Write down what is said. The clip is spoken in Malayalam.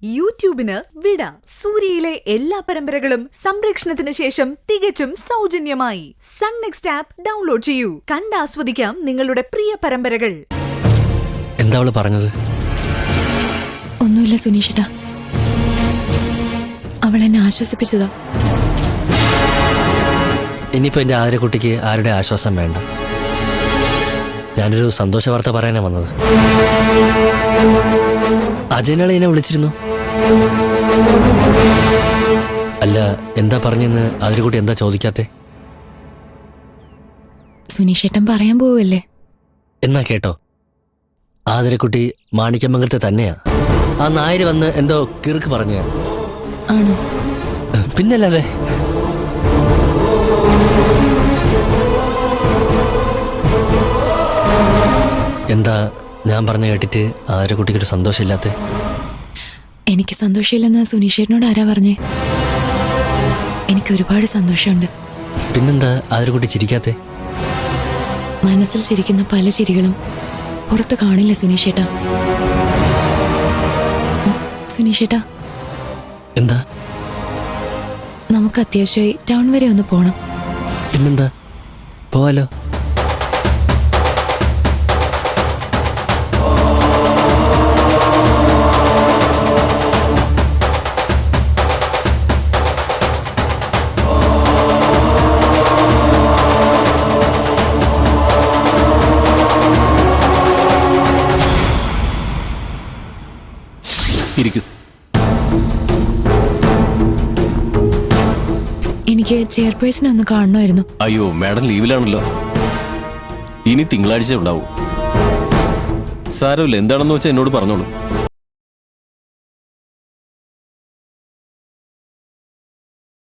യൂട്യൂബിന് വിട. സൂര്യയിലെ എല്ലാ പരമ്പരകളും സംരക്ഷണത്തിന് ശേഷം തികച്ചും സൗജന്യമായി സൺ നെക്സ്റ്റ് ആപ്പ് ഡൗൺലോഡ് ചെയ്യൂ. കണ്ടാസ്വദിക്കാം നിങ്ങളുടെ പ്രിയ പരമ്പരകൾ. എന്താ അവള് പറഞ്ഞത്? ഒന്നുമില്ല സുനീഷേട്ടാ, അവൾ എന്നെ ആശ്വസിപ്പിച്ചതാ. ഇനിയിപ്പോ എന്റെ ആതിരക്കുട്ടിക്ക് ആരുടെ ആശ്വാസം വേണ്ട. ഞാനൊരു സന്തോഷ വാർത്ത പറയാനാ വന്നത്. അജയനാളെ എന്നെ വിളിച്ചിരുന്നു. അല്ല, എന്താ പറഞ്ഞെന്ന് ആതിരക്കുട്ടി എന്താ ചോദിക്കാത്തെ? സുനീഷേട്ടൻ പറയാൻ പോവല്ലേ? എന്നാ കേട്ടോ, ആതിരക്കുട്ടി മാണിക്യമംഗലത്തെ തന്നെയാ. ആ നായര് വന്ന് എന്തോ കിറുക്ക് പറഞ്ഞ. ആണോ? പിന്നല്ലാതെ. എന്താ ഞാൻ പറഞ്ഞ കേട്ടിട്ട് ആതിരക്കുട്ടിക്കൊരു സന്തോഷമില്ലാത്തെ? എനിക്ക് സന്തോഷമില്ലെന്ന് സുനീഷേട്ടനോട് ആരാ പറഞ്ഞേ? എനിക്ക് ഒരുപാട് സന്തോഷമുണ്ട്. പിന്നെന്താ ആതിരക്കുട്ടി ചിരിക്കാത്തെ? മനസ്സിൽ ചിരിക്കുന്ന പല ചിരികളും പുറത്ത് കാണില്ല സുനീഷേട്ടാ. സുനീഷേട്ടാ, എന്താ? നമുക്ക് അത്യാവശ്യമായി ടൗൺ വരെ ഒന്ന് പോണം. പിന്നെന്താ, പോവാലോ. എനിക്ക് ചെയർപേഴ്സണെ ഒന്ന് കാണണമായിരുന്നു. അയ്യോ, മാഡം ലീവിലാണല്ലോ. ഇനി തിങ്കളാഴ്ച ഉണ്ടാവൂ. സാരമില്ല, എന്താണെന്ന് വെച്ചാൽ എന്നോട് പറഞ്ഞോളൂ.